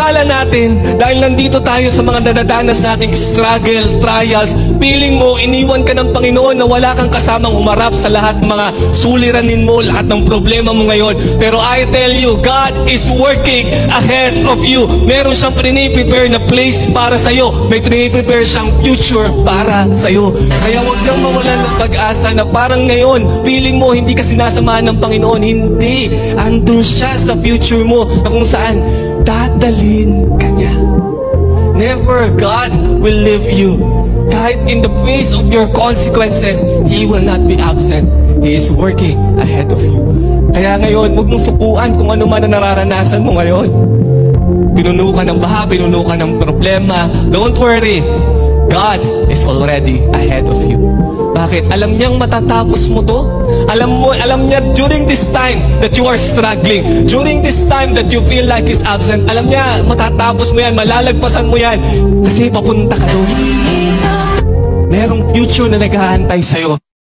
akala natin, dahil nandito tayo sa mga nadadanas nating struggle, trials, feeling mo, iniwan ka ng Panginoon na wala kang kasamang umarap sa lahat ng mga suliranin mo, lahat ng problema mo ngayon. Pero I tell you, God is working ahead of you. Meron siyang prepare na place para sa'yo. May prepare siyang future para sa'yo. Kaya huwag nang mawalan ng pag-asa na parang ngayon, feeling mo hindi ka sinasamahan ng Panginoon. Hindi. Andun siya sa future mo na kung saan dadalhin ka niya. Never God will leave you. Kahit in the face of your consequences, He will not be absent. He is working ahead of you. Kaya ngayon, huwag mong sukuan kung ano man ang nararanasan mo ngayon. Pinuno ka ng baha, pinuno ka ng problema. Don't worry. God is already ahead of you. Bakit? Alam niyang matatapos mo to. Alam niya during this time that you are struggling, during this time that you feel like He's absent, alam niya matatapos mo yan, malalagpasan mo yan, kasi papunta ka doon. Merong future na naghahantay sa'yo.